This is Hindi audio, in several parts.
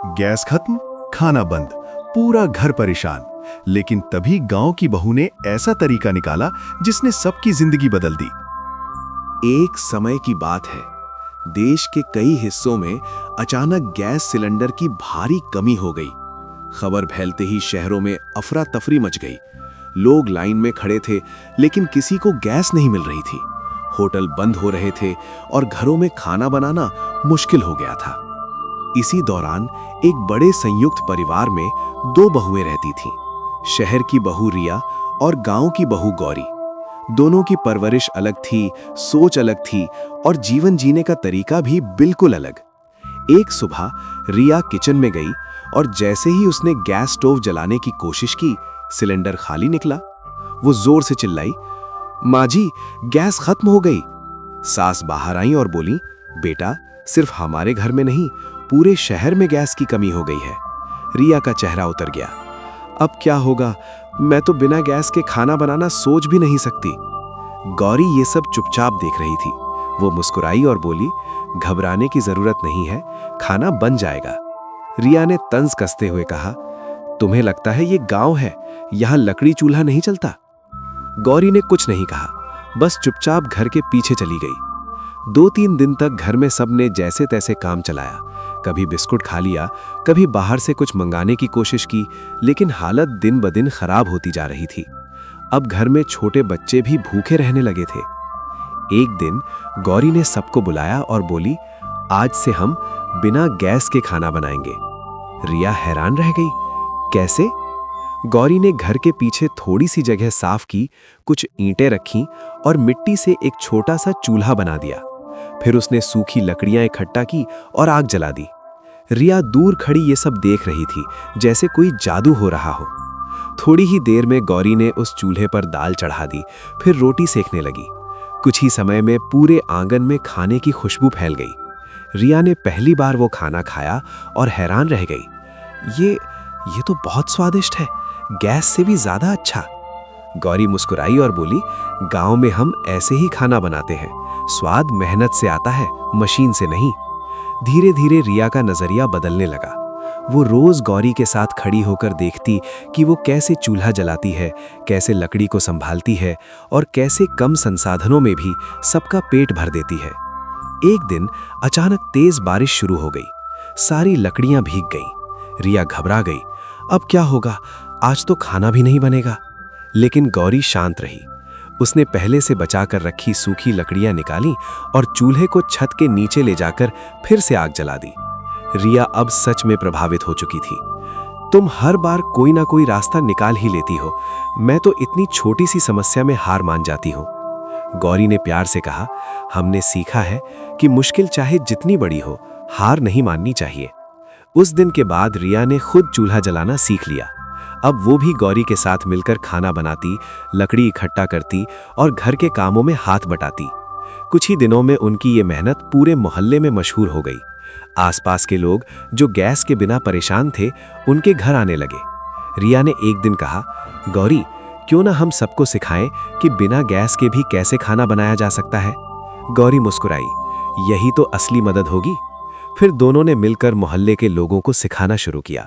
गैस खत्म, खाना बंद, पूरा घर परेशान। लेकिन तभी गांव की बहू ने ऐसा तरीका निकाला जिसने सबकी जिंदगी बदल दी। एक समय की बात है, देश के कई हिस्सों में अचानक गैस सिलेंडर की भारी कमी हो गई। खबर फैलते ही शहरों में अफरा तफरी मच गई। लोग लाइन में खड़े थे, लेकिन किसी को गैस नहीं मिल रही थी। होटल बंद हो रहे थे और घरों में खाना बनाना मुश्किल हो गया था। इसी दौरान एक बड़े संयुक्त परिवार में दो बहुएं रहती थीं। शहर की बहू रिया और गांव की बहू गौरी। दोनों की परवरिश अलग थी, सोच अलग थी और जीवन जीने का तरीका भी बिल्कुल अलग। एक सुबह रिया किचन में गई और जैसे ही उसने गैस स्टोव जलाने की कोशिश की, सिलेंडर खाली निकला। वो जोर से चिल्लाई, माँ जी, गैस खत्म हो गई। सास बाहर आई और बोली, बेटा, सिर्फ हमारे घर में नहीं, पूरे शहर में गैस की कमी हो गई है। रिया का चेहरा उतर गया। अब क्या होगा? मैं तो बिना गैस के खाना बनाना सोच भी नहीं सकती। गौरी ये सब चुपचाप देख रही थी। वो मुस्कुराई और बोली, घबराने की जरूरत नहीं है, खाना बन जाएगा। रिया ने तंज कसते हुए कहा, तुम्हें लगता है ये गांव है, यहां लकड़ी चूल्हा नहीं चलता? गौरी ने कुछ नहीं कहा, बस चुपचाप घर के पीछे चली गई। 2-3 दिन तक घर में सबने जैसे तैसे काम चलाया। कभी बिस्कुट खा लिया, कभी बाहर से कुछ मंगाने की कोशिश की, लेकिन हालत दिन ब दिन खराब होती जा रही थी। अब घर में छोटे बच्चे भी भूखे रहने लगे थे। एक दिन गौरी ने सबको बुलाया और बोली, आज से हम बिना गैस के खाना बनाएंगे। रिया हैरान रह गई, कैसे? गौरी ने घर के पीछे थोड़ी सी जगह साफ की, कुछ ईंटें रखीं और मिट्टी से एक छोटा सा चूल्हा बना दिया। फिर उसने सूखी लकड़ियां इकट्ठा की और आग जला दी। रिया दूर खड़ी ये सब देख रही थी, जैसे कोई जादू हो रहा हो। थोड़ी ही देर में गौरी ने उस चूल्हे पर दाल चढ़ा दी, फिर रोटी सेकने लगी। कुछ ही समय में पूरे आंगन में खाने की खुशबू फैल गई। रिया ने पहली बार वो खाना खाया और हैरान रह गई। ये तो बहुत स्वादिष्ट है, गैस से भी ज्यादा अच्छा। गौरी मुस्कुराई और बोली, गांव में हम ऐसे ही खाना बनाते हैं, स्वाद मेहनत से आता है, मशीन से नहीं। धीरे धीरे रिया का नजरिया बदलने लगा। वो रोज गौरी के साथ खड़ी होकर देखती कि वो कैसे चूल्हा जलाती है, कैसे लकड़ी को संभालती है और कैसे कम संसाधनों में भी सबका पेट भर देती है। एक दिन अचानक तेज बारिश शुरू हो गई। सारी लकड़ियां भीग गईं। रिया घबरा गई, अब क्या होगा? आज तो खाना भी नहीं बनेगा। लेकिन गौरी शांत रही। उसने पहले से बचाकर रखी सूखी लकड़ियां निकाली और चूल्हे को छत के नीचे ले जाकर फिर से आग जला दी। रिया अब सच में प्रभावित हो चुकी थी। तुम हर बार कोई ना कोई रास्ता निकाल ही लेती हो, मैं तो इतनी छोटी सी समस्या में हार मान जाती हूँ। गौरी ने प्यार से कहा, हमने सीखा है कि मुश्किल चाहे जितनी बड़ी हो, हार नहीं माननी चाहिए। उस दिन के बाद रिया ने खुद चूल्हा जलाना सीख लिया। अब वो भी गौरी के साथ मिलकर खाना बनाती, लकड़ी इकट्ठा करती और घर के कामों में हाथ बटाती। कुछ ही दिनों में उनकी ये मेहनत पूरे मोहल्ले में मशहूर हो गई। आसपास के लोग जो गैस के बिना परेशान थे, उनके घर आने लगे। रिया ने एक दिन कहा, गौरी, क्यों ना हम सबको सिखाएं कि बिना गैस के भी कैसे खाना बनाया जा सकता है? गौरी मुस्कुराई, यही तो असली मदद होगी। फिर दोनों ने मिलकर मोहल्ले के लोगों को सिखाना शुरू किया,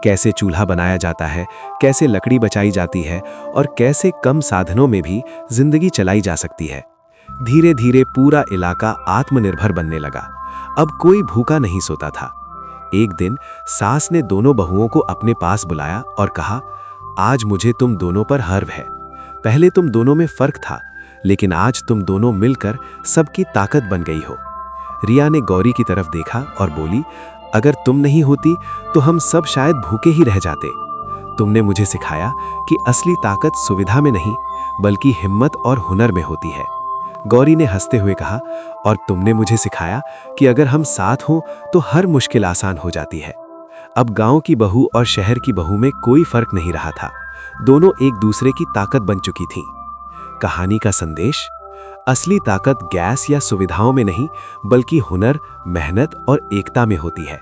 कैसे चूल्हा बनाया जाता है, कैसे लकड़ी बचाई जाती है और कैसे कम साधनों में भी जिंदगी चलाई जा सकती है। धीरे धीरे पूरा इलाका आत्मनिर्भर बनने लगा। अब कोई भूखा नहीं सोता था। एक दिन सास ने दोनों बहुओं को अपने पास बुलाया और कहा, आज मुझे तुम दोनों पर गर्व है। पहले तुम दोनों में फर्क था, लेकिन आज तुम दोनों मिलकर सबकी ताकत बन गई हो। रिया ने गौरी की तरफ देखा और बोली, अगर तुम नहीं होती तो हम सब शायद भूखे ही रह जाते। तुमने मुझे सिखाया कि असली ताकत सुविधा में नहीं, बल्कि हिम्मत और हुनर में होती है। गौरी ने हंसते हुए कहा, और तुमने मुझे सिखाया कि अगर हम साथ हों तो हर मुश्किल आसान हो जाती है। अब गांव की बहू और शहर की बहू में कोई फर्क नहीं रहा था। दोनों एक दूसरे की ताकत बन चुकी थीं। कहानी का संदेश, असली ताकत गैस या सुविधाओं में नहीं, बल्कि हुनर, मेहनत और एकता में होती है।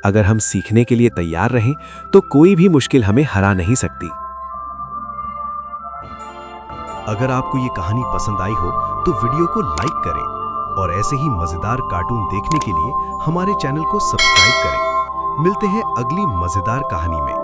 अगर हम सीखने के लिए तैयार रहें तो कोई भी मुश्किल हमें हरा नहीं सकती। अगर आपको ये कहानी पसंद आई हो तो वीडियो को लाइक करें और ऐसे ही मजेदार कार्टून देखने के लिए हमारे चैनल को सब्सक्राइब करें। मिलते हैं अगली मजेदार कहानी में।